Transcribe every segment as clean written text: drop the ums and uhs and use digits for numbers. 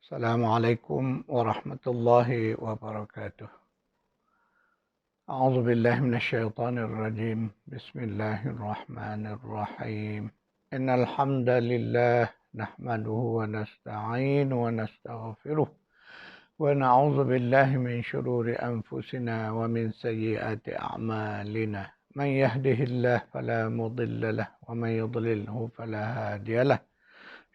Assalamualaikum warahmatullahi wabarakatuh. A'udzu billahi minasyaitonir rajim. Bismillahirrahmanirrahim. Innal hamdalillah nahmaduhu wa nasta'inu wa nastaghfiruh wa na'udzu billahi min shururi anfusina wa min sayyiati a'malina. Man yahdihillahu fala mudilla lahu wa man yudlilhu fala hadiya lahu.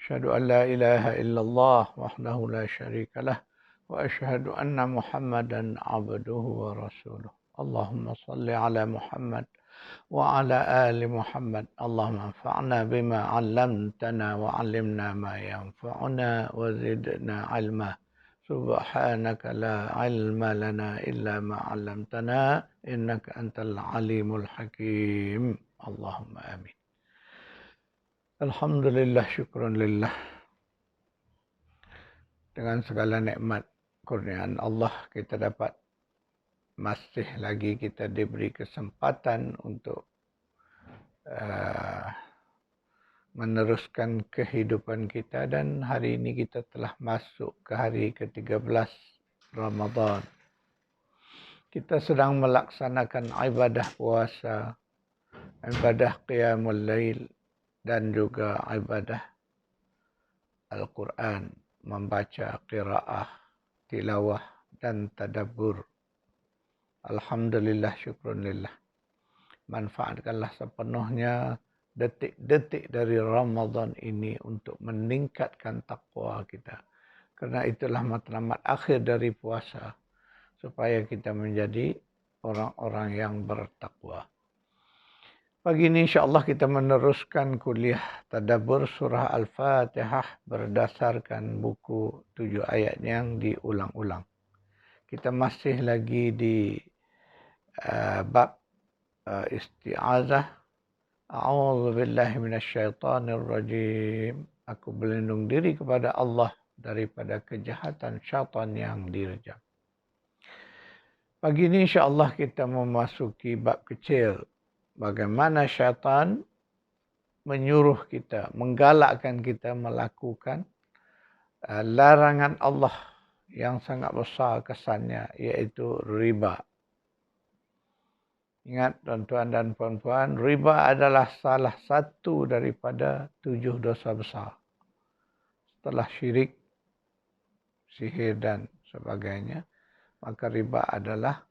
أشهد أن لا إله إلا الله وحده لا شريك له وأشهد أن محمدا عبده ورسوله اللهم صل على محمد وعلى آل محمد اللهم انفعنا بما علمتنا وعلمنا ما ينفعنا وزدنا علما سبحانك لا علم لنا إلا ما علمتنا إنك أنت العليم الحكيم اللهم آمين. Alhamdulillah, syukurun lillah. Dengan segala nikmat kurniaan Allah, kita dapat masih lagi kita diberi kesempatan untuk meneruskan kehidupan kita, dan hari ini kita telah masuk ke hari ke-13 Ramadan. Kita sedang melaksanakan ibadah puasa, ibadah qiyamul lail, dan juga ibadah Al-Quran, membaca qiraah, tilawah dan tadabbur. Alhamdulillah, syukrunillah. Manfaatkanlah sepenuhnya detik-detik dari Ramadan ini untuk meningkatkan takwa kita. Karena itulah matlamat akhir dari puasa, supaya kita menjadi orang-orang yang bertakwa. Pagi ini insyaAllah kita meneruskan kuliah tadabbur surah Al-Fatihah berdasarkan buku 7 ayat yang diulang-ulang. Kita masih lagi di bab isti'azah. A'udzu billahi minasyaitonir rajim. Aku berlindung diri kepada Allah daripada kejahatan syaitan yang direjam. Pagi ini insyaAllah kita memasuki bab kecil. Bagaimana syaitan menyuruh kita, menggalakkan kita melakukan larangan Allah yang sangat besar kesannya, iaitu riba. Ingat tuan-tuan dan puan-puan, riba adalah salah satu daripada 7 dosa besar. Setelah syirik, sihir dan sebagainya, maka riba adalah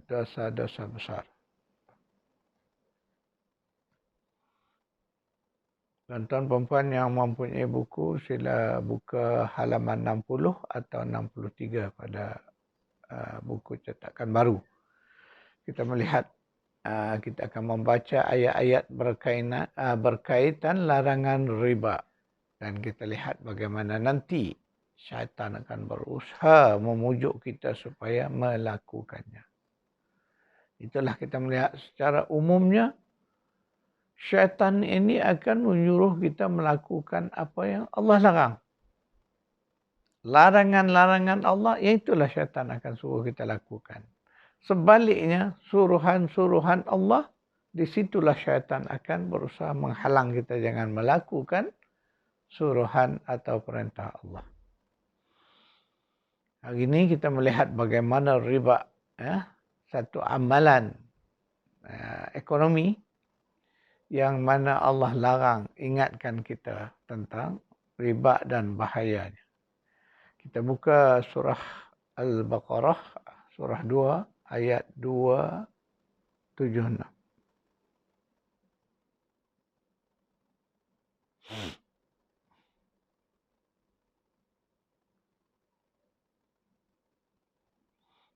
dosa-dosa besar. Tuan-tuan perempuan yang mempunyai buku, sila buka halaman 60 atau 63 pada buku cetakan baru. Kita melihat, kita akan membaca ayat-ayat berkaitan larangan riba. Dan kita lihat bagaimana nanti syaitan akan berusaha memujuk kita supaya melakukannya. Itulah kita melihat secara umumnya, syaitan ini akan menyuruh kita melakukan apa yang Allah larang. Larangan-larangan Allah, itulah syaitan akan suruh kita lakukan. Sebaliknya, suruhan-suruhan Allah, disitulah syaitan akan berusaha menghalang kita jangan melakukan suruhan atau perintah Allah. Hari ini kita melihat bagaimana riba, satu amalan ekonomi yang mana Allah larang, ingatkan kita tentang riba dan bahayanya. Kita buka surah Al-Baqarah, surah 2, ayat 276.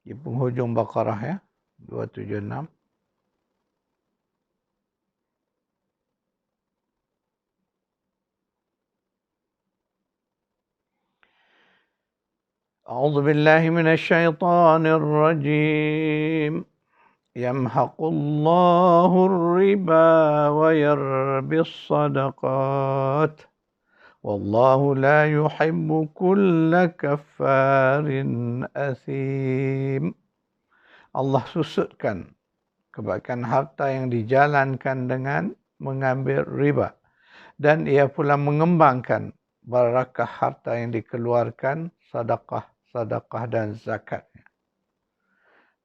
Di penghujung Baqarah ya, 276. A'udzu billahi minasyaitonir rajim. Yamhaqullahu riba wa yarbis sadaqat. Wallahu la yuhibbu kulla kaffarin athim. Allah susutkan kebaikan harta yang dijalankan dengan mengambil riba. Dan ia pula mengembangkan barakah harta yang dikeluarkan, sedekah dan zakatnya.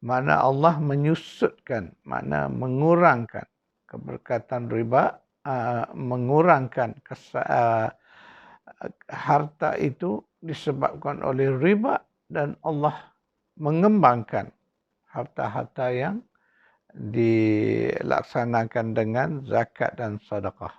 Mana Allah menyusutkan, mana mengurangkan keberkatan riba, mengurangkan harta itu disebabkan oleh riba, dan Allah mengembangkan harta-harta yang dilaksanakan dengan zakat dan sedekah.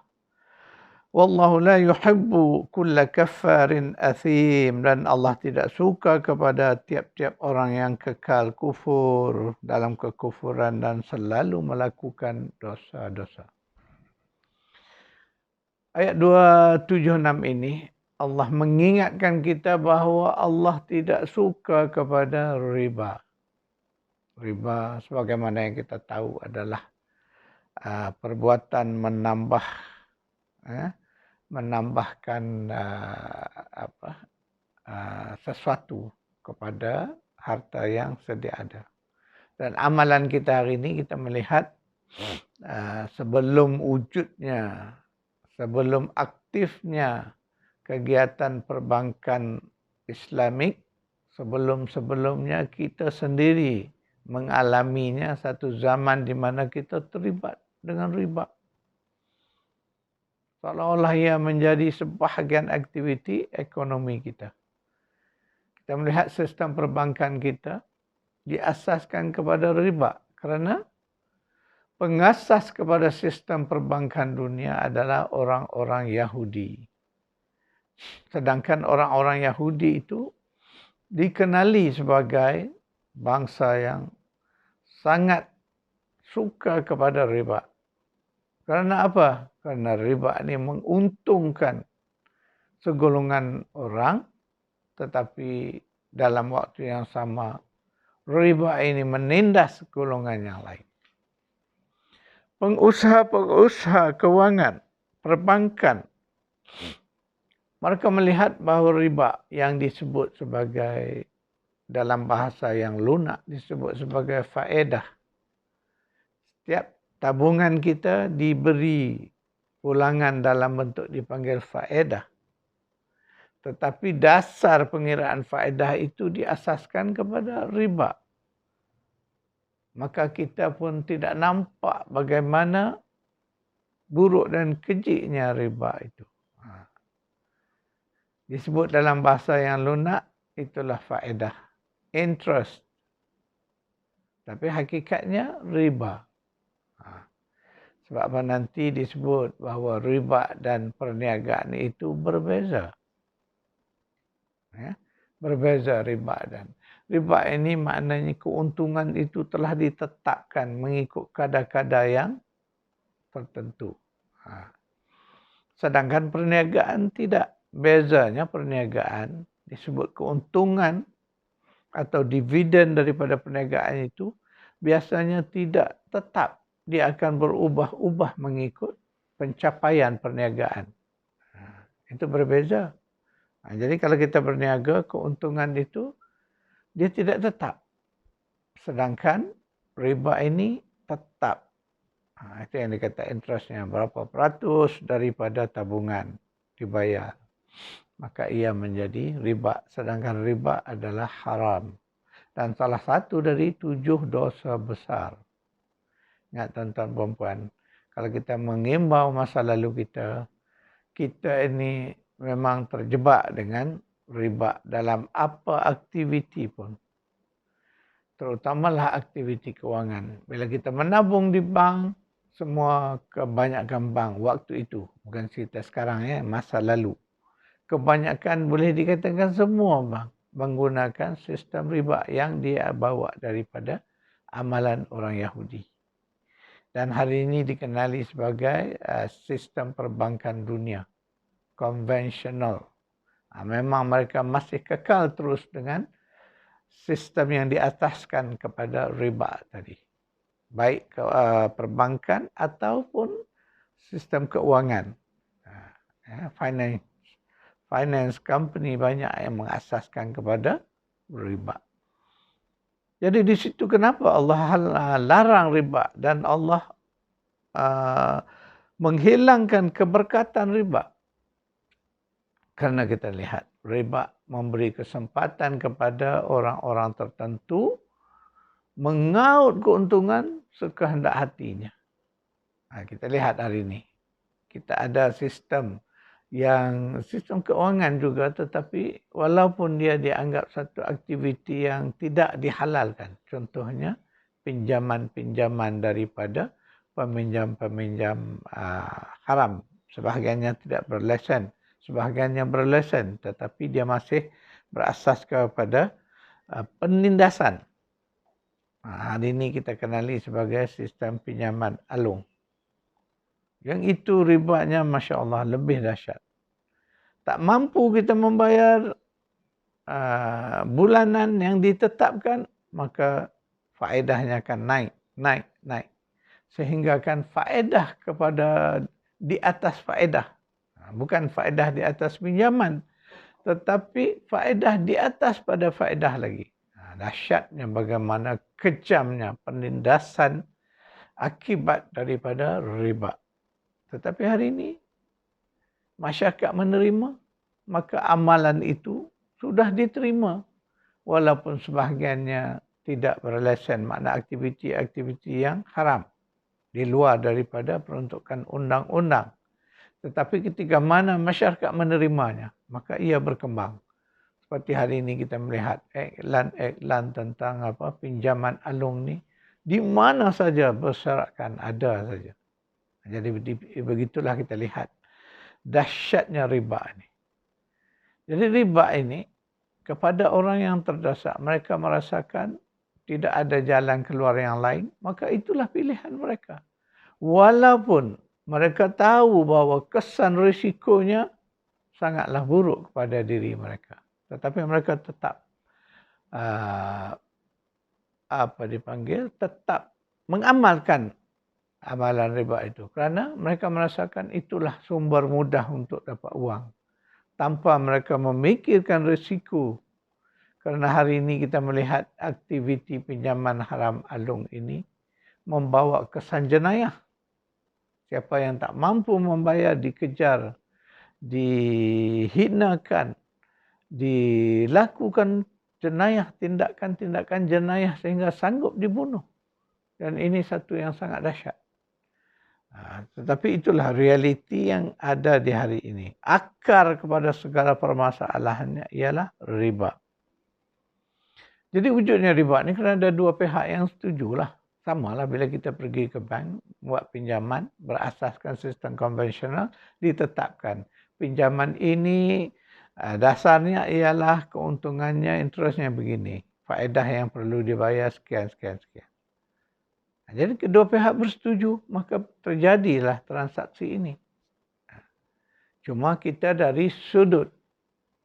Wallahu la yuhibbu kulla kaffarin athim, dan Allah tidak suka kepada tiap-tiap orang yang kekal kufur dalam kekufuran dan selalu melakukan dosa-dosa. Ayat 276 ini Allah mengingatkan kita bahawa Allah tidak suka kepada riba. Riba sebagaimana yang kita tahu adalah perbuatan menambahkan sesuatu kepada harta yang sedia ada. Dan amalan kita hari ini kita melihat sebelum wujudnya, sebelum aktifnya kegiatan perbankan Islamik, sebelum-sebelumnya kita sendiri mengalaminya satu zaman di mana kita terlibat dengan riba. Seolah-olah ia menjadi sebahagian aktiviti ekonomi kita. Kita melihat sistem perbankan kita diasaskan kepada riba kerana pengasas kepada sistem perbankan dunia adalah orang-orang Yahudi. Sedangkan orang-orang Yahudi itu dikenali sebagai bangsa yang sangat suka kepada riba. Kerana apa? Kerana riba ini menguntungkan segolongan orang, tetapi dalam waktu yang sama riba ini menindas golongan yang lain. Pengusaha-pengusaha kewangan, perbankan, mereka melihat bahawa riba yang disebut sebagai, dalam bahasa yang lunak disebut sebagai faedah. Setiap tabungan kita diberi pulangan dalam bentuk dipanggil faedah. Tetapi dasar pengiraan faedah itu diasaskan kepada riba. Maka kita pun tidak nampak bagaimana buruk dan kejiknya riba itu. Disebut dalam bahasa yang lunak, itulah faedah, interest. Tapi hakikatnya riba. Sebab apa nanti disebut bahawa riba dan perniagaan itu berbeza. Ya, berbeza riba dan riba ini maknanya keuntungan itu telah ditetapkan mengikut kadar-kadar yang tertentu. Sedangkan perniagaan tidak. Bezanya perniagaan disebut keuntungan atau dividen daripada perniagaan itu biasanya tidak tetap. Dia akan berubah-ubah mengikut pencapaian perniagaan. Itu berbeza. Jadi kalau kita berniaga, keuntungan itu dia tidak tetap. Sedangkan riba ini tetap. Itu yang dikata interestnya. Berapa peratus daripada tabungan dibayar. Maka ia menjadi riba. Sedangkan riba adalah haram. Dan salah satu dari 7 dosa besar. Ingat tuan-tuan perempuan, kalau kita mengimbau masa lalu kita ini memang terjebak dengan riba dalam apa aktiviti pun. Terutamalah aktiviti kewangan. Bila kita menabung di bank, semua kebanyakan bank waktu itu, bukan cerita sekarang ya, masa lalu. Kebanyakan boleh dikatakan semua bank menggunakan sistem riba yang dia bawa daripada amalan orang Yahudi. Dan hari ini dikenali sebagai sistem perbankan dunia. Konvensional. Memang mereka masih kekal terus dengan sistem yang diataskan kepada riba tadi. Baik perbankan ataupun sistem keuangan. Finance company banyak yang mengasaskan kepada riba. Jadi di situ kenapa Allah larang riba dan Allah menghilangkan keberkatan riba. Karena kita lihat riba memberi kesempatan kepada orang-orang tertentu mengaut keuntungan sekehendak hatinya. Kita lihat hari ini. Kita ada sistem keuangan juga, tetapi walaupun dia dianggap satu aktiviti yang tidak dihalalkan. Contohnya pinjaman-pinjaman daripada peminjam-peminjam haram. Sebahagiannya tidak berlesen, sebahagiannya berlesen, tetapi dia masih berasas kepada penindasan. Hari ini kita kenali sebagai sistem pinjaman alung. Yang itu ribanya Masya Allah lebih dahsyat. Tak mampu kita membayar bulanan yang ditetapkan, maka faedahnya akan naik. Sehingga akan faedah kepada di atas faedah. Bukan faedah di atas pinjaman, tetapi faedah di atas pada faedah lagi. Dahsyatnya bagaimana kejamnya penindasan akibat daripada riba. Tetapi hari ini masyarakat menerima, maka amalan itu sudah diterima. Walaupun sebahagiannya tidak berlesen, makna aktiviti-aktiviti yang haram. Di luar daripada peruntukan undang-undang. Tetapi ketika mana masyarakat menerimanya, maka ia berkembang. Seperti hari ini kita melihat iklan tentang pinjaman alung ni, di mana saja berserakan ada saja. Jadi begitulah kita lihat dahsyatnya riba ini. Jadi riba ini kepada orang yang terdesak, mereka merasakan tidak ada jalan keluar yang lain, maka itulah pilihan mereka. Walaupun mereka tahu bahawa kesan risikonya sangatlah buruk kepada diri mereka, tetapi mereka tetap tetap mengamalkan amalan riba itu, kerana mereka merasakan itulah sumber mudah untuk dapat uang tanpa mereka memikirkan risiko. Kerana hari ini kita melihat aktiviti pinjaman haram alung ini membawa kesan jenayah. Siapa yang tak mampu membayar dikejar, dihinakan, dilakukan jenayah, tindakan-tindakan jenayah sehingga sanggup dibunuh. Dan ini satu yang sangat dahsyat. Tetapi itulah realiti yang ada di hari ini. Akar kepada segala permasalahannya ialah riba. Jadi wujudnya riba ni kerana ada dua pihak yang setujulah. Samalah bila kita pergi ke bank, buat pinjaman berasaskan sistem konvensional, ditetapkan. Pinjaman ini dasarnya ialah keuntungannya, interestnya begini. Faedah yang perlu dibayar sekian. Jadi kedua pihak bersetuju, maka terjadilah transaksi ini. Cuma kita dari sudut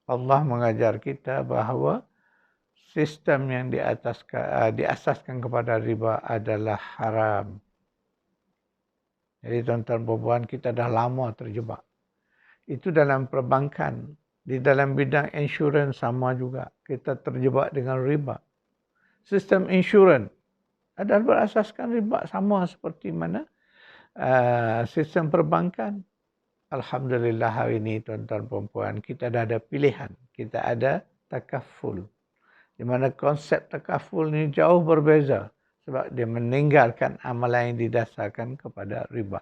Allah mengajar kita bahawa sistem yang diasaskan kepada riba adalah haram. Jadi tuan-tuan puan-puan, kita dah lama terjebak. Itu dalam perbankan, di dalam bidang insurans sama juga. Kita terjebak dengan riba. Sistem insurans adalah berasaskan riba sama seperti mana sistem perbankan. Alhamdulillah hari ini tuan-tuan puan-puan, kita dah ada pilihan. Kita ada takaful. Di mana konsep takaful ini jauh berbeza. Sebab dia meninggalkan amalan yang didasarkan kepada riba.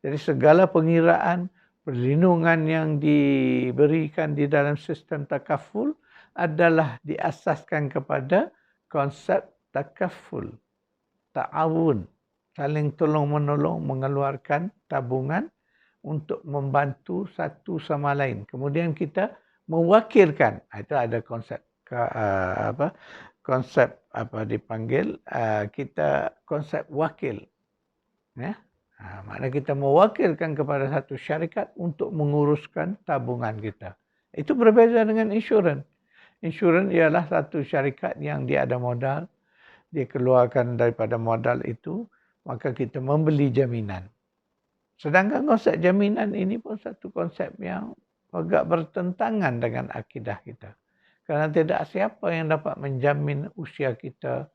Jadi segala pengiraan, perlindungan yang diberikan di dalam sistem takaful adalah diasaskan kepada konsep takaful. Ta'awun, saling tolong-menolong mengeluarkan tabungan untuk membantu satu sama lain. Kemudian kita mewakilkan. Itu ada konsep konsep wakil. Ya. Maknanya kita mewakilkan kepada satu syarikat untuk menguruskan tabungan kita. Itu berbeza dengan insurans. Insurans ialah satu syarikat yang dia ada modal, dia keluarkan daripada modal itu, maka kita membeli jaminan. Sedangkan konsep jaminan ini pun satu konsep yang agak bertentangan dengan akidah kita. Kerana tidak siapa yang dapat menjamin usia kita,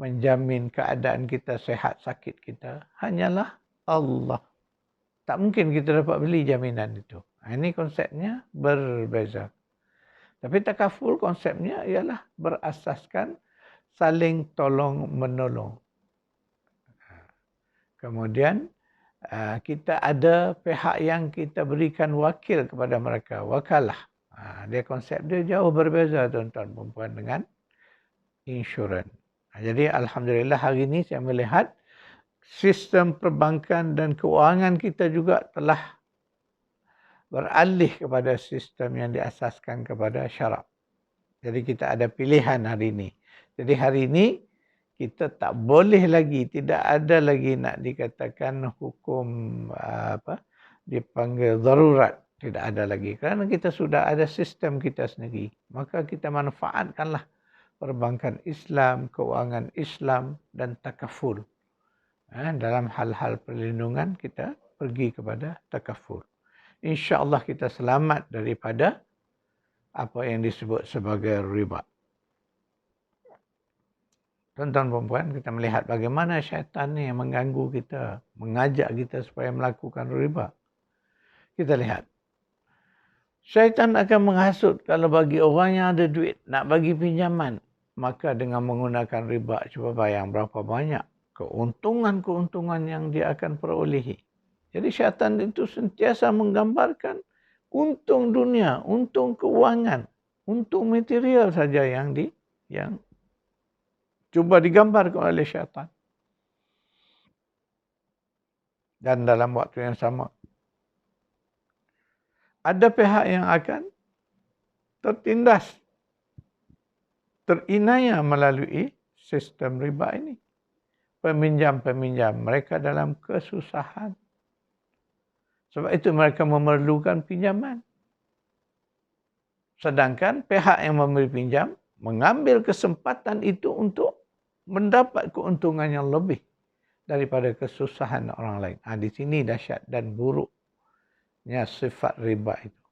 menjamin keadaan kita sehat sakit kita. Hanyalah Allah. Tak mungkin kita dapat beli jaminan itu. Ini konsepnya berbeza. Tapi takaful konsepnya ialah berasaskan saling tolong menolong. Kemudian kita ada pihak yang kita berikan wakil kepada mereka, wakalah. Dia konsep dia jauh berbeza tuan-tuan perempuan dengan insurans. Jadi alhamdulillah hari ini saya melihat sistem perbankan dan keuangan kita juga telah beralih kepada sistem yang diasaskan kepada syarak. Jadi kita ada pilihan hari ini. Jadi hari ini kita tak boleh lagi, tidak ada lagi nak dikatakan hukum dipanggil darurat. Tidak ada lagi. Kerana kita sudah ada sistem kita sendiri. Maka kita manfaatkanlah perbankan Islam, keuangan Islam dan takaful. Dalam hal-hal perlindungan kita pergi kepada takaful. InsyaAllah kita selamat daripada apa yang disebut sebagai riba. Tuan-tuan perempuan, kita melihat bagaimana syaitan ni yang mengganggu kita, mengajak kita supaya melakukan riba. Kita lihat. Syaitan akan menghasut kalau bagi orang yang ada duit, nak bagi pinjaman. Maka dengan menggunakan riba, cuba bayang berapa banyak keuntungan-keuntungan yang dia akan perolehi. Jadi syaitan itu sentiasa menggambarkan untung dunia, untung keuangan, untung material saja yang cuba digambarkan oleh syaitan. Dan dalam waktu yang sama, ada pihak yang akan tertindas, terinaya melalui sistem riba ini. Peminjam-peminjam mereka dalam kesusahan. Sebab itu mereka memerlukan pinjaman. Sedangkan pihak yang memberi pinjam mengambil kesempatan itu untuk mendapat keuntungan yang lebih daripada kesusahan orang lain. Di sini dahsyat dan buruknya sifat riba itu.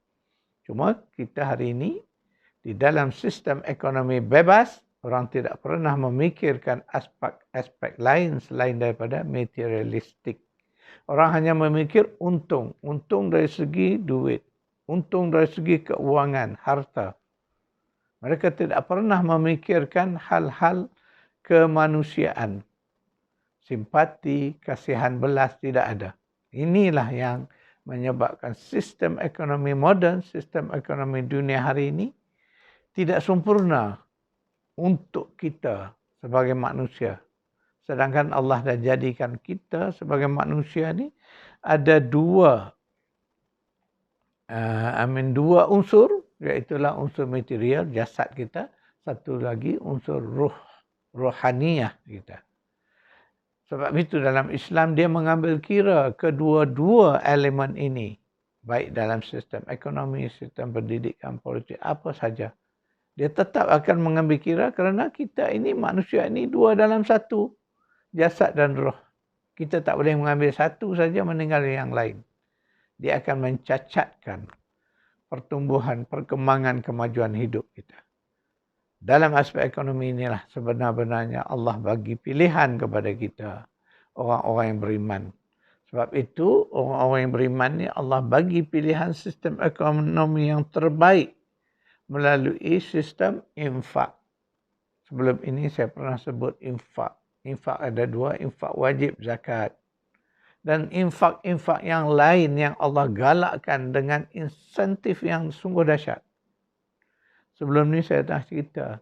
Cuma kita hari ini di dalam sistem ekonomi bebas, orang tidak pernah memikirkan aspek lain selain daripada materialistik. Orang hanya memikir untung. Untung dari segi duit. Untung dari segi keuangan, harta. Mereka tidak pernah memikirkan hal-hal kemanusiaan. Simpati, kasihan belas tidak ada. Inilah yang menyebabkan sistem ekonomi moden, sistem ekonomi dunia hari ini tidak sempurna untuk kita sebagai manusia. Sedangkan Allah dah jadikan kita sebagai manusia ni ada dua unsur, iaitulah unsur material, jasad kita. Satu lagi unsur rohaniyah kita. Sebab itu dalam Islam dia mengambil kira kedua-dua elemen ini. Baik dalam sistem ekonomi, sistem pendidikan, politik, apa saja. Dia tetap akan mengambil kira kerana kita ini, manusia ini dua dalam satu. Jasad dan roh. Kita tak boleh mengambil satu saja meninggalkan yang lain. Dia akan mencacatkan pertumbuhan, perkembangan, kemajuan hidup kita. Dalam aspek ekonomi inilah sebenar-benarnya Allah bagi pilihan kepada kita, orang-orang yang beriman. Sebab itu, orang-orang yang beriman ni Allah bagi pilihan sistem ekonomi yang terbaik melalui sistem infak. Sebelum ini saya pernah sebut infak. Infak ada dua, infak wajib zakat. Dan infak-infak yang lain yang Allah galakkan dengan insentif yang sungguh dahsyat. Sebelum ni saya dah cerita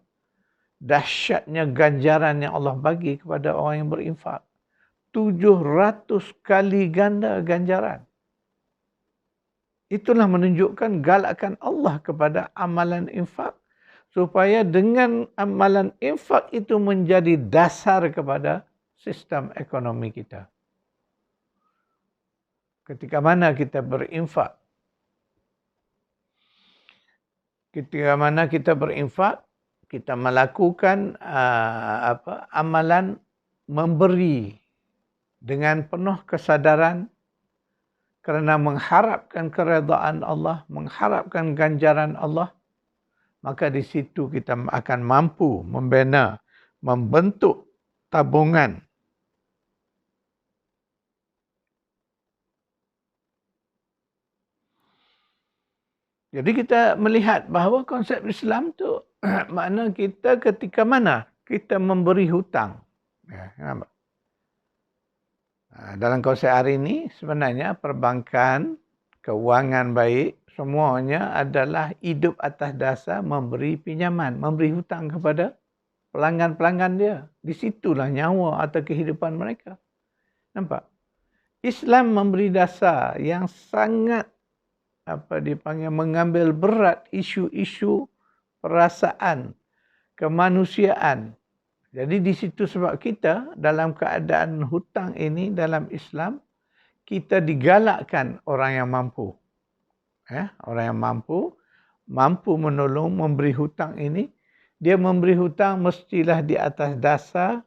dahsyatnya ganjaran yang Allah bagi kepada orang yang berinfak. 700 kali ganda ganjaran. Itulah menunjukkan galakan Allah kepada amalan infak. Supaya dengan amalan infak itu menjadi dasar kepada sistem ekonomi kita. Ketika mana kita berinfak, kita melakukan amalan memberi dengan penuh kesadaran kerana mengharapkan keredaan Allah, mengharapkan ganjaran Allah, maka di situ kita akan mampu membina, membentuk tabungan Jadi kita melihat bahawa konsep Islam tu makna kita ketika mana kita memberi hutang. Ya, nampak? Dalam konsep hari ini sebenarnya perbankan, keuangan baik, semuanya adalah hidup atas dasar memberi pinjaman, memberi hutang kepada pelanggan-pelanggan dia. Di situlah nyawa atau kehidupan mereka. Nampak? Islam memberi dasar yang sangat mengambil berat isu-isu perasaan, kemanusiaan. Jadi di situ sebab kita dalam keadaan hutang ini dalam Islam, kita digalakkan orang yang mampu. Orang yang mampu menolong, memberi hutang ini. Dia memberi hutang mestilah di atas dasar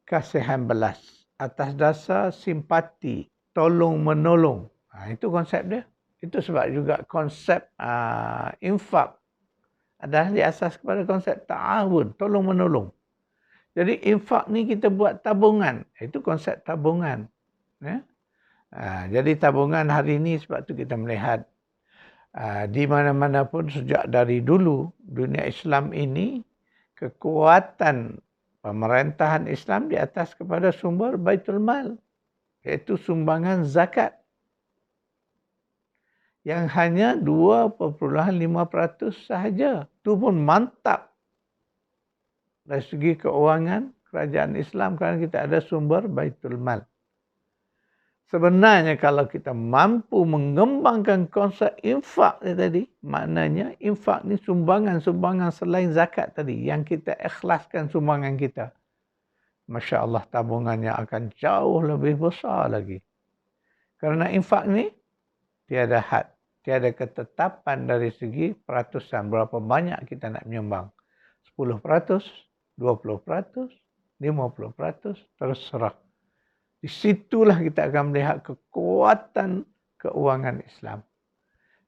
kasihan belas. Atas dasar simpati, tolong menolong. Itu konsep dia. Itu sebab juga konsep infak adalah diasas kepada konsep ta'awun, tolong menolong. Jadi infak ni kita buat tabungan. Itu konsep tabungan. Jadi tabungan hari ini sebab tu kita melihat di mana-mana pun sejak dari dulu dunia Islam ini kekuatan pemerintahan Islam di atas kepada sumber Baitul Mal, iaitu sumbangan zakat yang hanya 2.5% sahaja. Itu pun mantap dari segi keuangan kerajaan Islam kerana kita ada sumber Baitul Mal. Sebenarnya kalau kita mampu mengembangkan konsep infak tadi, maknanya infak ni sumbangan-sumbangan selain zakat tadi yang kita ikhlaskan sumbangan kita. Masya Allah tabungannya akan jauh lebih besar lagi. Kerana infak ni tiada had, tiada ketetapan dari segi peratusan berapa banyak kita nak menyumbang. 10%, 20%, 50%, terserah. Di situlah kita akan melihat kekuatan keuangan Islam.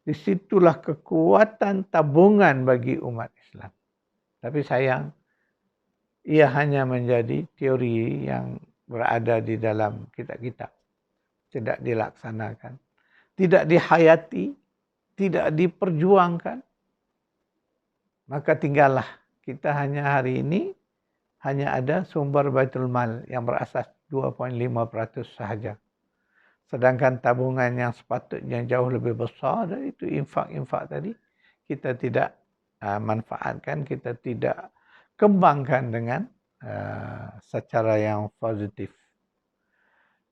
Di situlah kekuatan tabungan bagi umat Islam. Tapi sayang, ia hanya menjadi teori yang berada di dalam kitab-kitab. Tidak dilaksanakan. Tidak dihayati. Tidak diperjuangkan. Maka tinggallah kita hanya hari ini hanya ada sumber Baitul Mal yang berasas 2.5% sahaja. Sedangkan tabungan yang sepatutnya jauh lebih besar dari itu infak-infak tadi, kita tidak manfaatkan, kita tidak kembangkan dengan secara yang positif.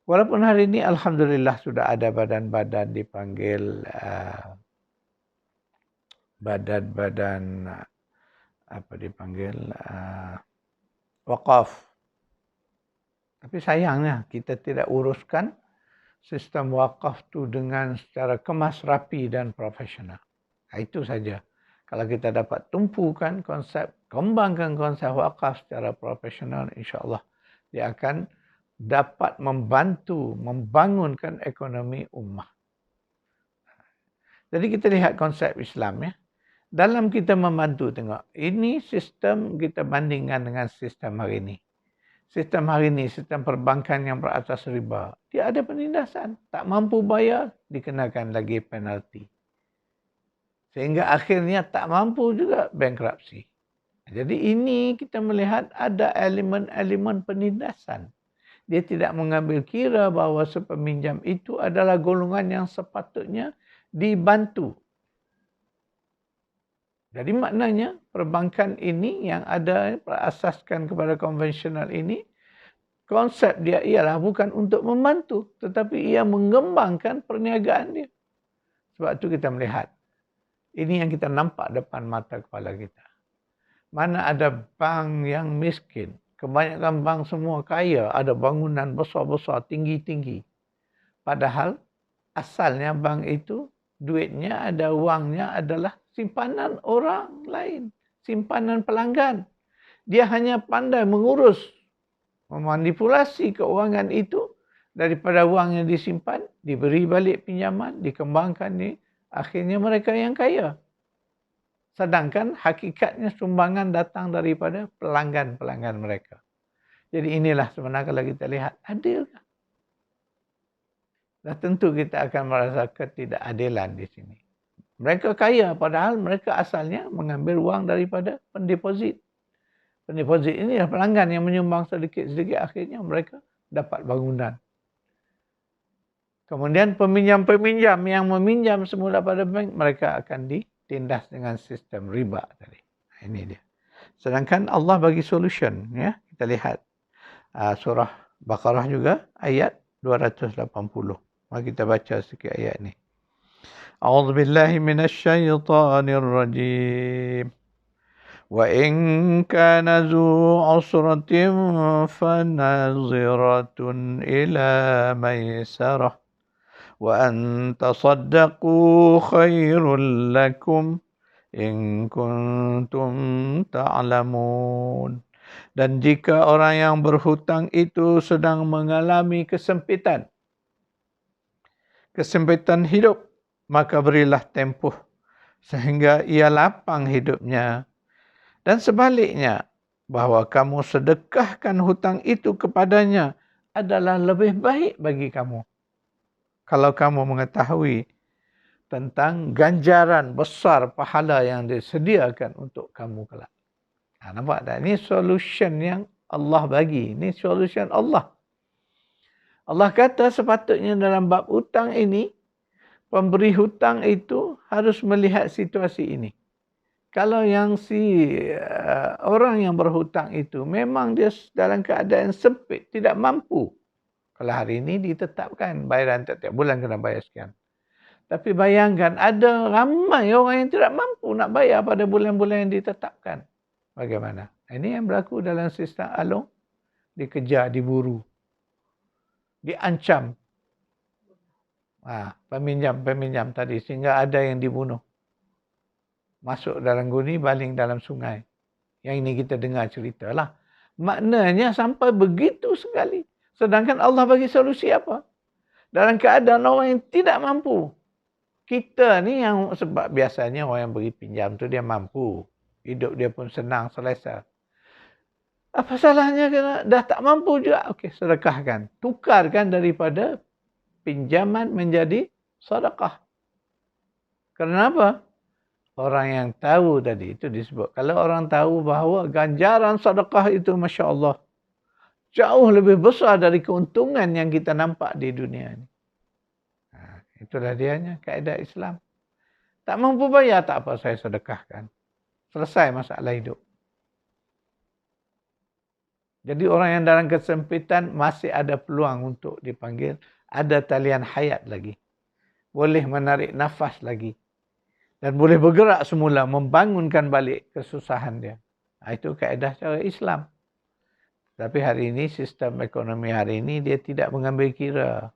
Walaupun hari ini alhamdulillah sudah ada badan-badan dipanggil badan-badan wakaf. Tapi sayangnya kita tidak uruskan sistem wakaf tu dengan secara kemas rapi dan profesional. Itu saja. Kalau kita dapat tumpukan konsep, kembangkan konsep wakaf secara profesional, insya-Allah dia akan dapat membantu membangunkan ekonomi ummah. Jadi kita lihat konsep Islam ya. Dalam kita membantu tengok, ini sistem kita bandingkan dengan sistem hari ini. Sistem hari ini, sistem perbankan yang berasas riba, dia ada penindasan. Tak mampu bayar, dikenakan lagi penalti. Sehingga akhirnya tak mampu juga bankruptcy. Jadi ini kita melihat ada elemen-elemen penindasan. Dia tidak mengambil kira bahawa sepeminjam itu adalah golongan yang sepatutnya dibantu. Jadi maknanya perbankan ini yang ada berasaskan kepada konvensional ini, konsep dia ialah bukan untuk membantu, tetapi ia mengembangkan perniagaan dia. Sebab itu kita melihat, ini yang kita nampak depan mata kepala kita. Mana ada bank yang miskin, kebanyakan bank semua kaya, ada bangunan besar-besar, tinggi-tinggi. Padahal asalnya bank itu, duitnya ada, wangnya adalah simpanan orang lain, simpanan pelanggan. Dia hanya pandai mengurus, memanipulasi keuangan itu daripada wang yang disimpan, diberi balik pinjaman, dikembangkan ni, akhirnya mereka yang kaya. Sedangkan hakikatnya sumbangan datang daripada pelanggan-pelanggan mereka. Jadi inilah sebenarnya kalau kita lihat, adil kan? Dah tentu kita akan merasa ketidakadilan di sini. Mereka kaya padahal mereka asalnya mengambil wang daripada pendeposit. Pendeposit ini adalah pelanggan yang menyumbang sedikit-sedikit, akhirnya mereka dapat bangunan. Kemudian peminjam-peminjam yang meminjam semula pada bank, mereka akan ditindas dengan sistem riba tadi. Ini dia. Sedangkan Allah bagi solution, ya. Kita lihat surah Baqarah juga ayat 280. Mari kita baca sikit ayat ni. A'udzu billahi minasyaitonir rajim. وَإِنْ كَانَ ذُو عُسْرَةٍ فَنَظِرَةٌ إِلَى مَيْسَرَةٍ وَأَنْ تَصَدَّقُوا خَيْرٌ لَكُمْ إِنْ كُنْتُمْ تَعْلَمُونَ. Dan jika orang yang berhutang itu sedang mengalami kesempitan hidup, maka berilah tempuh sehingga ia lapang hidupnya. Dan sebaliknya, bahawa kamu sedekahkan hutang itu kepadanya adalah lebih baik bagi kamu. Kalau kamu mengetahui tentang ganjaran besar pahala yang disediakan untuk kamu kelak. Nampak tak? Ini solution yang Allah bagi. Ini solution Allah. Allah kata sepatutnya dalam bab hutang ini, pemberi hutang itu harus melihat situasi ini. Kalau yang orang yang berhutang itu memang dia dalam keadaan sempit, tidak mampu. Kalau hari ini ditetapkan bayaran tiap-tiap bulan kena bayar sekian. Tapi bayangkan ada ramai orang yang tidak mampu nak bayar pada bulan-bulan yang ditetapkan. Bagaimana? Ini yang berlaku dalam sistem Along. Dikejar, diburu, diancam. Peminjam tadi sehingga ada yang dibunuh. Masuk dalam guni, baling dalam sungai. Yang ini kita dengar cerita lah. Maknanya sampai begitu sekali. Sedangkan Allah bagi solusi apa? Dalam keadaan orang yang tidak mampu. Kita ni yang, sebab biasanya orang yang beri pinjam tu dia mampu. Hidup dia pun senang, selesa. Apa salahnya kena dah tak mampu juga? Okey, sedekahkan. Tukarkan daripada pinjaman menjadi sedekah. Kenapa? Orang yang tahu tadi, itu disebut. Kalau orang tahu bahawa ganjaran sedekah itu Masya Allah jauh lebih besar dari keuntungan yang kita nampak di dunia ini. Itulah dianya, kaedah Islam. Tak mampu bayar, tak apa, saya sedekahkan. Selesai masalah hidup. Jadi orang yang dalam kesempitan masih ada peluang untuk dipanggil. Ada talian hayat lagi. Boleh menarik nafas lagi. Dan boleh bergerak semula, membangunkan balik kesusahan dia. Itu kaedah cara Islam. Tapi hari ini, sistem ekonomi hari ini, dia tidak mengambil kira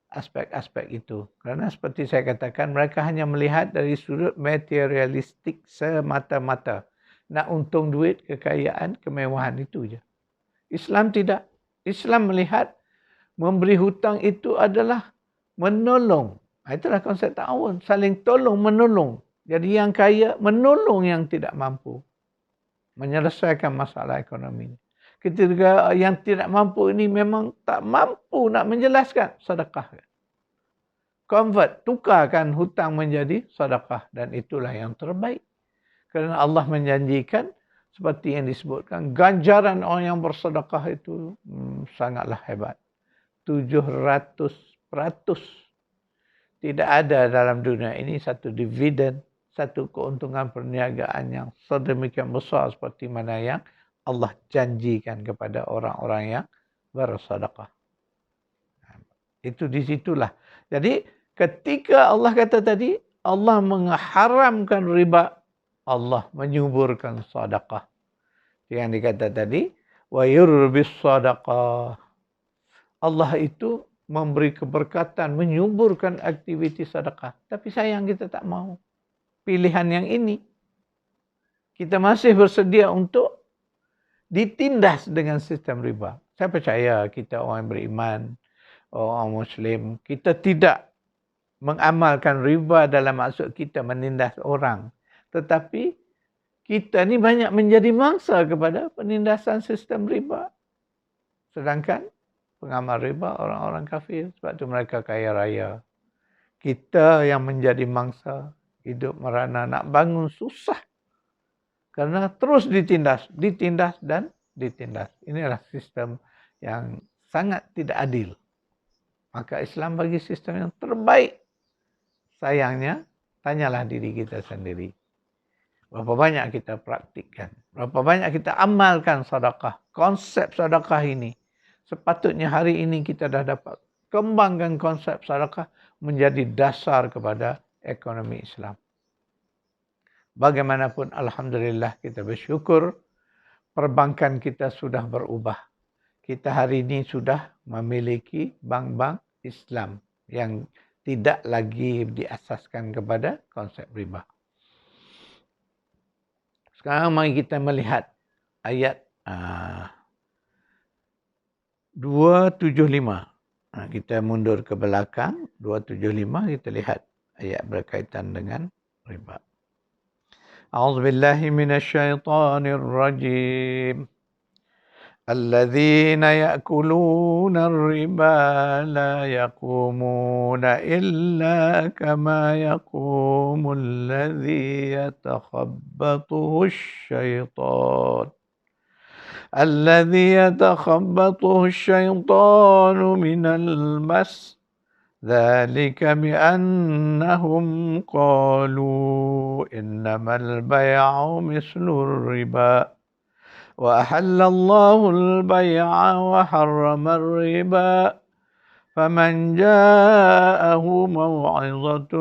aspek-aspek itu. Kerana seperti saya katakan, mereka hanya melihat dari sudut materialistik semata-mata. Nak untung duit, kekayaan, kemewahan itu je. Islam tidak. Islam melihat memberi hutang itu adalah menolong. Itulah konsep ta'awun. Saling tolong menolong. Jadi yang kaya menolong yang tidak mampu. Menyelesaikan masalah ekonomi. Ketika yang tidak mampu ini memang tak mampu nak menjelaskan. Sedekahkan. Convert. Tukarkan hutang menjadi sedekah. Dan itulah yang terbaik. Kerana Allah menjanjikan seperti yang disebutkan. Ganjaran orang yang bersedekah itu sangatlah hebat. 700%. Tidak ada dalam dunia ini satu dividen, satu keuntungan perniagaan yang sedemikian besar seperti mana yang Allah janjikan kepada orang-orang yang bersedekah. Itu di situlah. Jadi ketika Allah kata tadi, Allah mengharamkan riba, Allah menyuburkan sedekah. Yang dikata tadi, wa yurbis sedekah. Allah itu memberi keberkatan, menyuburkan aktiviti sedekah. Tapi sayang kita tak mau. Pilihan yang ini. Kita masih bersedia untuk ditindas dengan sistem riba. Saya percaya kita orang yang beriman, orang Muslim, kita tidak mengamalkan riba dalam maksud kita menindas orang. Tetapi kita ni banyak menjadi mangsa kepada penindasan sistem riba. Sedangkan pengamal riba orang-orang kafir. Sebab tu mereka kaya raya. Kita yang menjadi mangsa. hidup merana nak bangun susah. Karena terus ditindas dan ditindas. Inilah sistem yang sangat tidak adil. Maka Islam bagi sistem yang terbaik. Sayangnya, tanyalah diri kita sendiri. Berapa banyak kita praktikkan? Berapa banyak kita amalkan sedekah? Konsep sedekah ini. Sepatutnya hari ini kita dah dapat kembangkan konsep sedekah menjadi dasar kepada ekonomi Islam. Bagaimanapun alhamdulillah kita bersyukur perbankan kita sudah berubah. Kita hari ini sudah memiliki bank-bank Islam yang tidak lagi diasaskan kepada konsep riba. Sekarang mari kita melihat ayat 275. Kita mundur ke belakang 275, kita lihat ayat berkaitan dengan riba. A'udzubillahi minasyaitonir rajim. الذين يأكلون الربا لا يقومون إلا كما يقوم الذي يتخبطه الشيطان من المس ذلك بأنهم قالوا إنما البيع مثل الربا وأحل الله البيع وحرم الربا فمن جاءه موعظة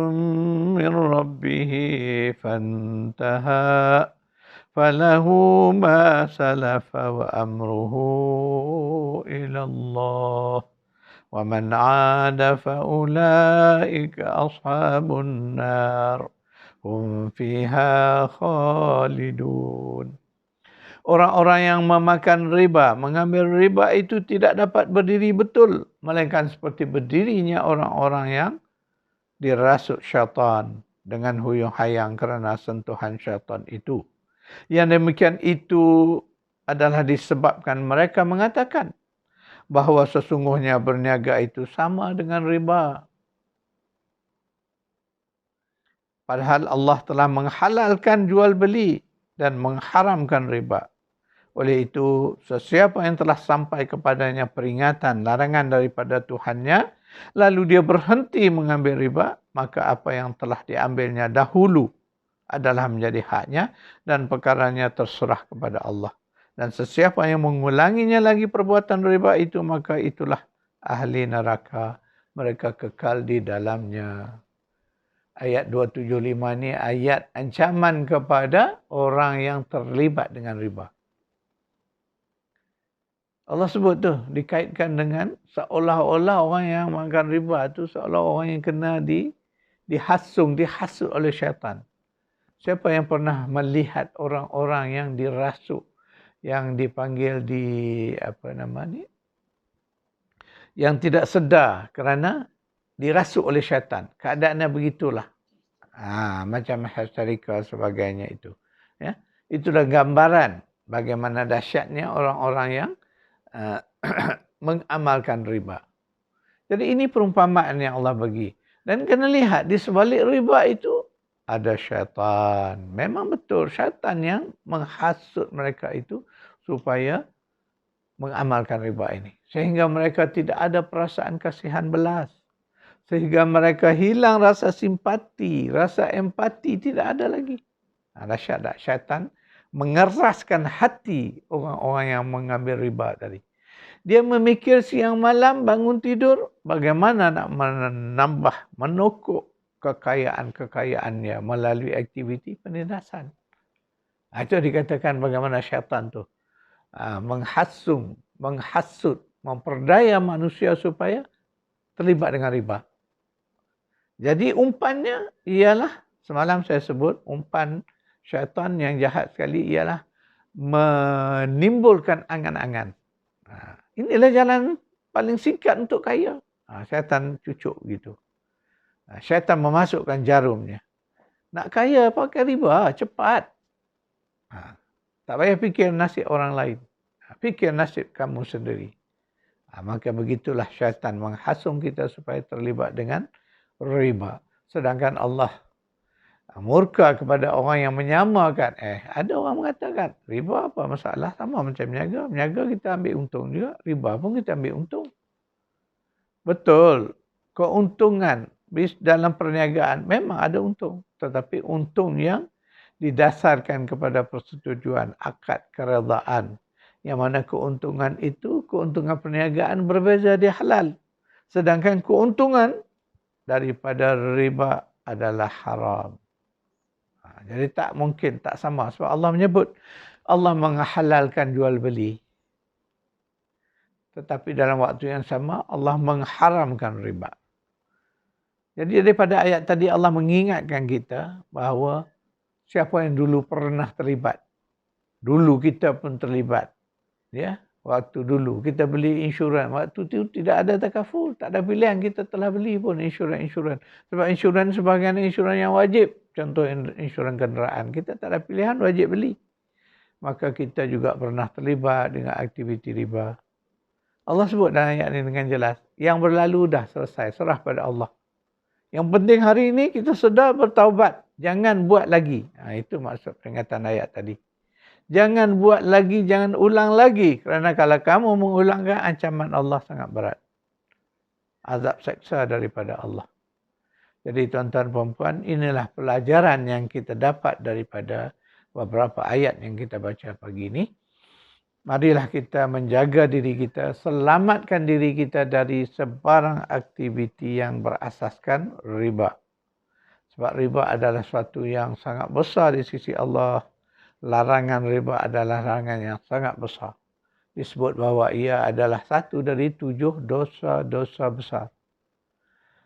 من ربه فانتهى فله ما سلف وأمره إلى الله ومن عاد فأولئك أصحاب النار هم فيها خالدون. Orang-orang yang memakan riba, mengambil riba itu tidak dapat berdiri betul. Melainkan seperti berdirinya orang-orang yang dirasuk syaitan dengan huyung hayang kerana sentuhan syaitan itu. Yang demikian itu adalah disebabkan mereka mengatakan bahawa sesungguhnya berniaga itu sama dengan riba. Padahal Allah telah menghalalkan jual beli dan mengharamkan riba. Oleh itu, sesiapa yang telah sampai kepadanya peringatan, larangan daripada Tuhannya, lalu dia berhenti mengambil riba, maka apa yang telah diambilnya dahulu adalah menjadi haknya dan perkaranya terserah kepada Allah. Dan sesiapa yang mengulanginya lagi perbuatan riba itu, maka itulah ahli neraka. Mereka kekal di dalamnya. Ayat 275 ni ayat ancaman kepada orang yang terlibat dengan riba. Allah sebut tu dikaitkan dengan seolah-olah orang yang makan riba tu seolah orang yang kena dihasut oleh syaitan. Siapa yang pernah melihat orang-orang yang dirasuk, yang dipanggil yang tidak sedar kerana dirasuk oleh syaitan. Keadaannya begitulah. Macam hysterika sebagainya itu. Ya, itulah gambaran bagaimana dahsyatnya orang-orang yang mengamalkan riba. Jadi ini perumpamaan yang Allah bagi. Dan kena lihat di sebalik riba itu ada syaitan. Memang betul syaitan yang menghasut mereka itu supaya mengamalkan riba ini. Sehingga mereka tidak ada perasaan kasihan belas. Sehingga mereka hilang rasa simpati, rasa empati tidak ada lagi. Dahsyat syaitan mengeraskan hati orang-orang yang mengambil riba tadi. Dia memikir siang malam bangun tidur bagaimana nak menokok kekayaan-kekayaannya melalui aktiviti penindasan. Itu dikatakan bagaimana syaitan tu menghasut, memperdaya manusia supaya terlibat dengan riba. Jadi umpannya ialah, semalam saya sebut, umpan syaitan yang jahat sekali ialah menimbulkan angan-angan. Inilah jalan paling singkat untuk kaya. Syaitan cucuk gitu. Syaitan memasukkan jarumnya. Nak kaya pakai riba, cepat. Tak payah fikir nasib orang lain. Fikir nasib kamu sendiri. Maka begitulah syaitan menghasung kita supaya terlibat dengan riba. Sedangkan Allah Murka kepada orang yang menyamakan. Ada orang mengatakan, riba apa masalah? Sama macam berniaga. Berniaga kita ambil untung juga. Riba pun kita ambil untung. Betul. Keuntungan dalam perniagaan memang ada untung. Tetapi untung yang didasarkan kepada persetujuan, akad keredaan. Yang mana keuntungan itu, keuntungan perniagaan berbeza, dia halal. Sedangkan keuntungan daripada riba adalah haram. Jadi tak mungkin, tak sama. Sebab Allah menyebut, Allah menghalalkan jual beli. Tetapi dalam waktu yang sama, Allah mengharamkan riba. Jadi daripada ayat tadi, Allah mengingatkan kita bahawa siapa yang dulu pernah terlibat. Dulu kita pun terlibat. Ya, waktu dulu kita beli insurans. Waktu itu tidak ada takaful. Tak ada pilihan, kita telah beli pun insurans. Sebab insurans sebahagian insurans yang wajib. Contoh insurans kenderaan. Kita tak ada pilihan, wajib beli. Maka kita juga pernah terlibat dengan aktiviti riba. Allah sebut dalam ayat ini dengan jelas. Yang berlalu dah selesai. Serah pada Allah. Yang penting hari ini kita sedar bertaubat. Jangan buat lagi. Itu maksud peringatan ayat tadi. Jangan buat lagi, jangan ulang lagi. Kerana kalau kamu mengulangkan, ancaman Allah sangat berat. Azab seksa daripada Allah. Jadi tuan-tuan perempuan, inilah pelajaran yang kita dapat daripada beberapa ayat yang kita baca pagi ini. Marilah kita menjaga diri kita, selamatkan diri kita dari sebarang aktiviti yang berasaskan riba. Sebab riba adalah sesuatu yang sangat besar di sisi Allah. Larangan riba adalah larangan yang sangat besar. Disebut bahawa ia adalah satu dari 7 dosa-dosa besar.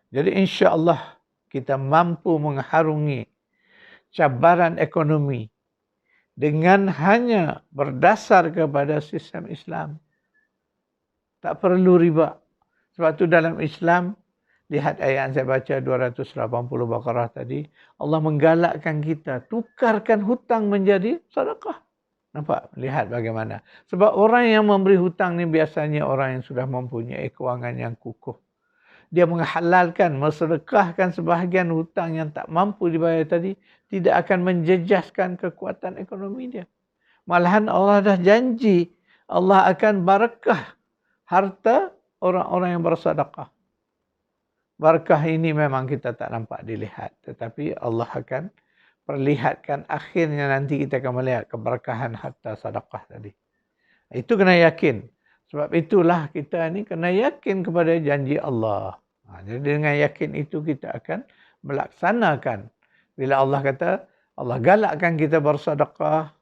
Jadi insya-Allah kita mampu mengharungi cabaran ekonomi dengan hanya berdasar kepada sistem Islam. Tak perlu riba. Sebab itu dalam Islam, lihat ayat yang saya baca 280 Baqarah tadi, Allah menggalakkan kita, tukarkan hutang menjadi sedekah. Nampak? Lihat bagaimana. Sebab orang yang memberi hutang ni biasanya orang yang sudah mempunyai kewangan yang kukuh. Dia menghalalkan, mensedekahkan sebahagian hutang yang tak mampu dibayar tadi, tidak akan menjejaskan kekuatan ekonomi dia. Malahan Allah dah janji, Allah akan barakah harta orang-orang yang bersedekah. Barakah ini memang kita tak nampak dilihat. Tetapi Allah akan perlihatkan akhirnya nanti kita akan melihat keberkahan harta sedekah tadi. Itu kena yakin. Sebab itulah kita ni kena yakin kepada janji Allah. Jadi dengan yakin itu kita akan melaksanakan. Bila Allah kata, Allah galakkan kita bersedekah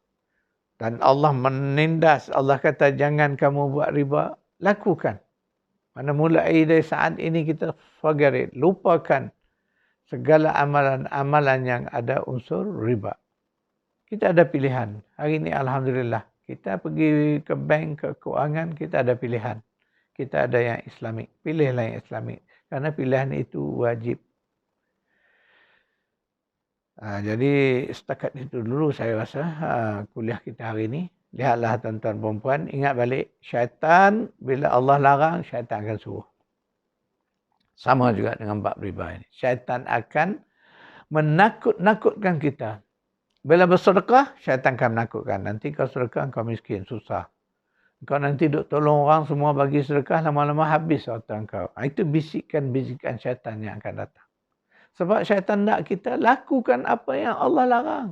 dan Allah menindas, Allah kata jangan kamu buat riba, lakukan. Mana mulai dari saat ini kita forget it, lupakan segala amalan-amalan yang ada unsur riba. Kita ada pilihan. Hari ini Alhamdulillah. Kita pergi ke bank, ke keuangan, kita ada pilihan. Kita ada yang Islamik. Pilihlah yang Islamik. Karena pilihan itu wajib. Jadi setakat itu dulu saya rasa kuliah kita hari ini. Lihatlah tuan-tuan perempuan. Ingat balik. Syaitan, bila Allah larang, syaitan akan suruh. Sama juga dengan bab riba ini. Syaitan akan menakut-nakutkan kita. Bila bersedekah, syaitan akan menakutkan. Nanti kau sedekah, kau miskin, susah. Kau nanti duk tolong orang semua bagi sedekah, lama-lama habis harta kau. Itu bisikan-bisikan syaitan yang akan datang. Sebab syaitan nak kita lakukan apa yang Allah larang.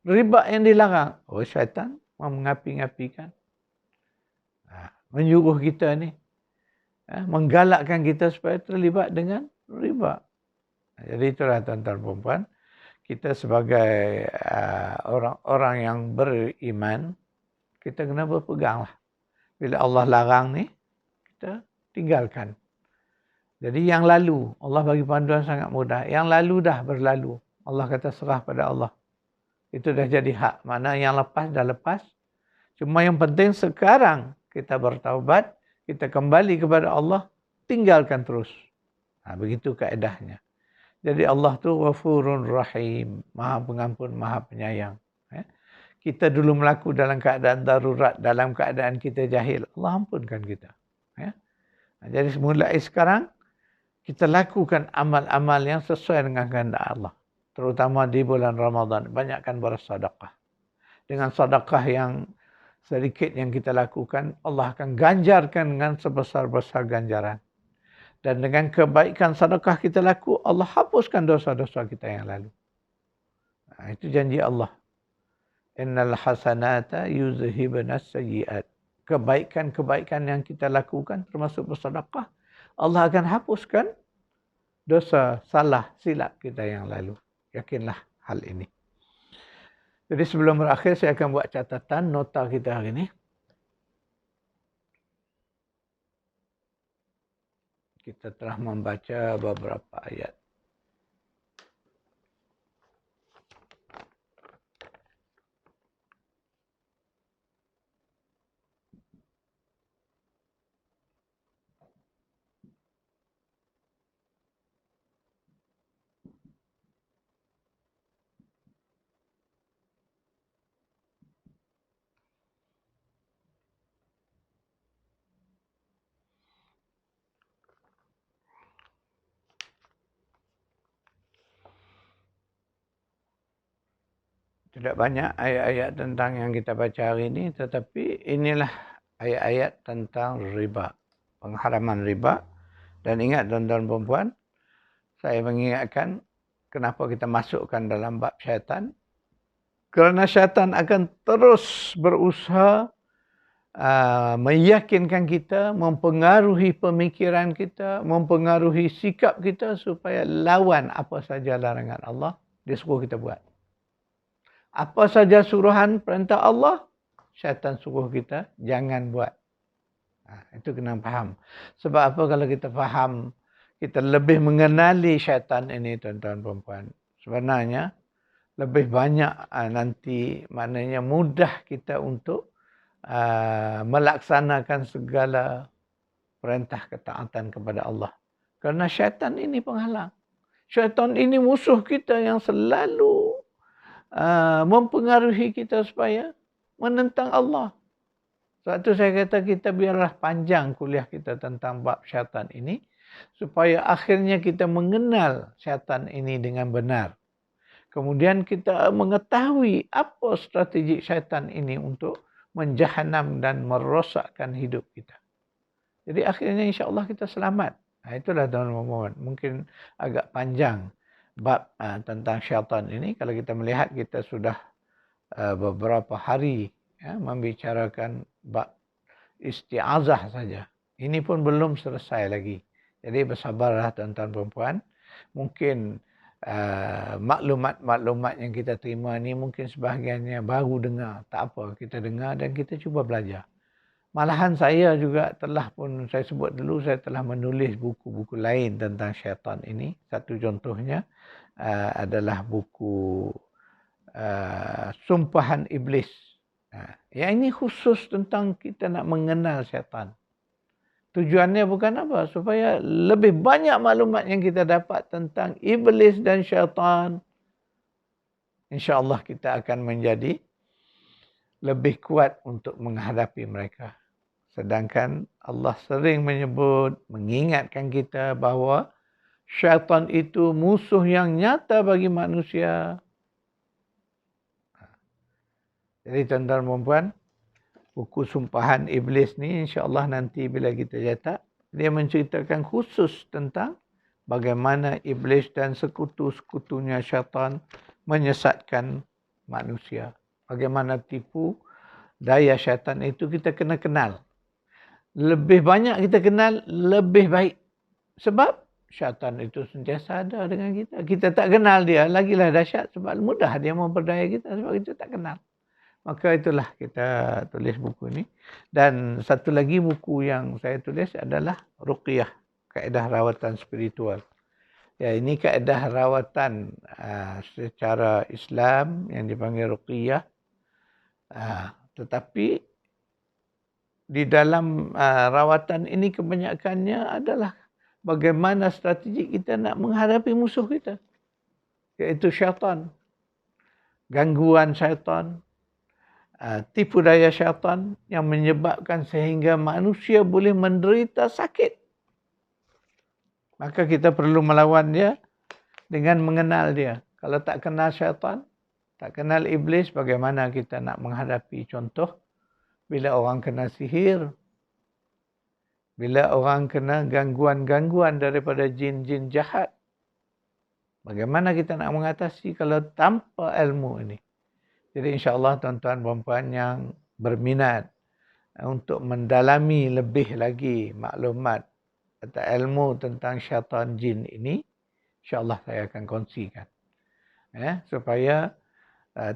Riba yang dilarang. Oh, syaitan mau mengapi-ngapikan. Menyuruh kita ni. Menggalakkan kita supaya terlibat dengan riba. Jadi itulah tuan-tuan perempuan. Kita sebagai orang-orang yang beriman, kita kena berpeganglah. Bila Allah larang ni, kita tinggalkan. Jadi yang lalu, Allah bagi panduan sangat mudah. Yang lalu dah berlalu. Allah kata serah pada Allah. Itu dah jadi hak. Mana yang lepas dah lepas. Cuma yang penting sekarang kita bertaubat, kita kembali kepada Allah, tinggalkan terus. Begitu kaedahnya. Jadi Allah tu Ghafurun Rahim, Maha Pengampun, Maha Penyayang. Kita dulu melaku dalam keadaan darurat, dalam keadaan kita jahil, Allah ampunkan kita. Jadi mulai sekarang, kita lakukan amal-amal yang sesuai dengan kehendak Allah. terutama di bulan Ramadan, banyakkan bersedekah. Dengan sedekah yang sedikit yang kita lakukan, Allah akan ganjarkan dengan sebesar-besar ganjaran. Dan dengan kebaikan sedekah kita laku, Allah hapuskan dosa-dosa kita yang lalu. Itu janji Allah. Innal hasanata yuzhibna sayyi'at. Kebaikan-kebaikan yang kita lakukan termasuk bersedekah, Allah akan hapuskan dosa, salah, silap kita yang lalu. Yakinlah hal ini. Jadi sebelum berakhir saya akan buat catatan nota kita hari ini. Kita telah membaca beberapa ayat. Tidak banyak ayat-ayat tentang yang kita baca hari ini, tetapi inilah ayat-ayat tentang riba, pengharaman riba. Dan ingat tuan-tuan dan puan, saya mengingatkan kenapa kita masukkan dalam bab syaitan. Kerana syaitan akan terus berusaha meyakinkan kita, mempengaruhi pemikiran kita, mempengaruhi sikap kita supaya lawan apa saja larangan Allah, dia suruh kita buat. Apa saja suruhan perintah Allah, syaitan suruh kita jangan buat. Itu kena faham. Sebab apa kalau kita faham, kita lebih mengenali syaitan ini tuan-tuan dan puan. Sebenarnya lebih banyak nanti maknanya mudah kita untuk melaksanakan segala perintah ketaatan kepada Allah. Kerana syaitan ini penghalang. Syaitan ini musuh kita yang selalu mempengaruhi kita supaya menentang Allah. Sebab itu saya kata kita biarlah panjang kuliah kita tentang bab syaitan ini supaya akhirnya kita mengenal syaitan ini dengan benar. Kemudian kita mengetahui apa strategi syaitan ini untuk menjahanam dan merosakkan hidup kita. Jadi akhirnya insya-Allah kita selamat. Itulah tuan-tuan, mungkin agak panjang bab tentang syaitan ini. Kalau kita melihat kita sudah beberapa hari membicarakan bab isti'azah saja. Ini pun belum selesai lagi. Jadi bersabarlah tuan-tuan dan puan. Mungkin maklumat-maklumat yang kita terima ni mungkin sebahagiannya baru dengar. Tak apa, kita dengar dan kita cuba belajar. Malahan saya juga telah pun, saya sebut dulu, saya telah menulis buku-buku lain tentang syaitan ini. Satu contohnya adalah buku Sumpahan Iblis. Yang ini khusus tentang kita nak mengenal syaitan. Tujuannya bukan apa? Supaya lebih banyak maklumat yang kita dapat tentang iblis dan syaitan. InsyaAllah kita akan menjadi lebih kuat untuk menghadapi mereka. Sedangkan Allah sering menyebut, mengingatkan kita bahawa syaitan itu musuh yang nyata bagi manusia. Jadi tuan-tuan dan puan, buku Sumpahan Iblis ni insya-Allah nanti bila kita cetak, dia menceritakan khusus tentang bagaimana iblis dan sekutu-sekutunya syaitan menyesatkan manusia. Bagaimana tipu daya syaitan itu kita kena kenal. Lebih banyak kita kenal, lebih baik. Sebab syaitan itu sentiasa ada dengan kita. Kita tak kenal dia, lagilah dahsyat sebab mudah dia memperdaya kita sebab kita tak kenal. Maka itulah kita tulis buku ini. Dan satu lagi buku yang saya tulis adalah Ruqyah, kaedah rawatan spiritual. Ya, ini kaedah rawatan secara Islam yang dipanggil Ruqyah. Tetapi di dalam rawatan ini kebanyakannya adalah bagaimana strategi kita nak menghadapi musuh kita, iaitu syaitan, gangguan syaitan, tipu daya syaitan yang menyebabkan sehingga manusia boleh menderita sakit. Maka kita perlu melawan dia dengan mengenal dia. Kalau tak kenal syaitan, tak kenal iblis, bagaimana kita nak menghadapi? Contoh, bila orang kena sihir, bila orang kena gangguan-gangguan daripada jin-jin jahat, bagaimana kita nak mengatasi kalau tanpa ilmu ini? Jadi insya-Allah tuan-tuan dan puan yang berminat untuk mendalami lebih lagi maklumat atau ilmu tentang syaitan jin ini, insya-Allah saya akan kongsikan. Supaya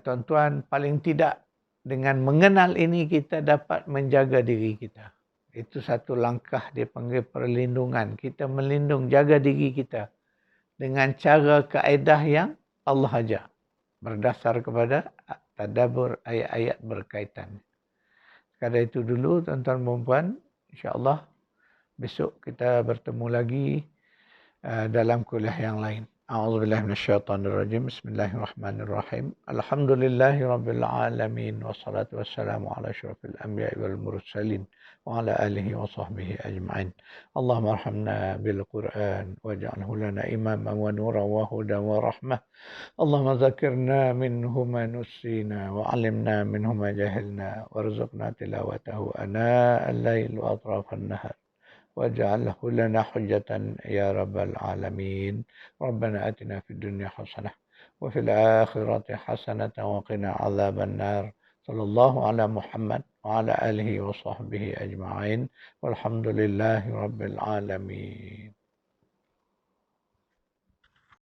tuan-tuan paling tidak dengan mengenal ini kita dapat menjaga diri kita. Itu satu langkah dia panggil perlindungan. Kita melindung, jaga diri kita dengan cara kaedah yang Allah ajar. Berdasar kepada tadabbur ayat-ayat berkaitan. Sekadar itu dulu tuan-tuan dan puan. InsyaAllah besok kita bertemu lagi dalam kuliah yang lain. A'udzubillahi minasyaitonirrajim. Bismillahirrahmanirrahim. Alhamdulillahirabbil alamin wassalatu wassalamu ala asyrafil anbiya'i wal mursalin wa ala alihi wa sahbihi ajma'in. Allahumma arhamna bil Qur'an waj'alhu lana imaman wa nuran wa hudan wa rahmah. Allahumma dzakirna minhu ma nusina wa 'allimna minhu ma jahilna warzuqna tilawatahu ana al-lail wa atrafan nahar. واجعله لنا حجة يا رب العالمين. ربنا آتنا في الدنيا حسنة وفي الآخرة حسنة وقنا عذاب النار. صلى الله على محمد وعلى آله وصحبه أجمعين والحمد لله رب العالمين.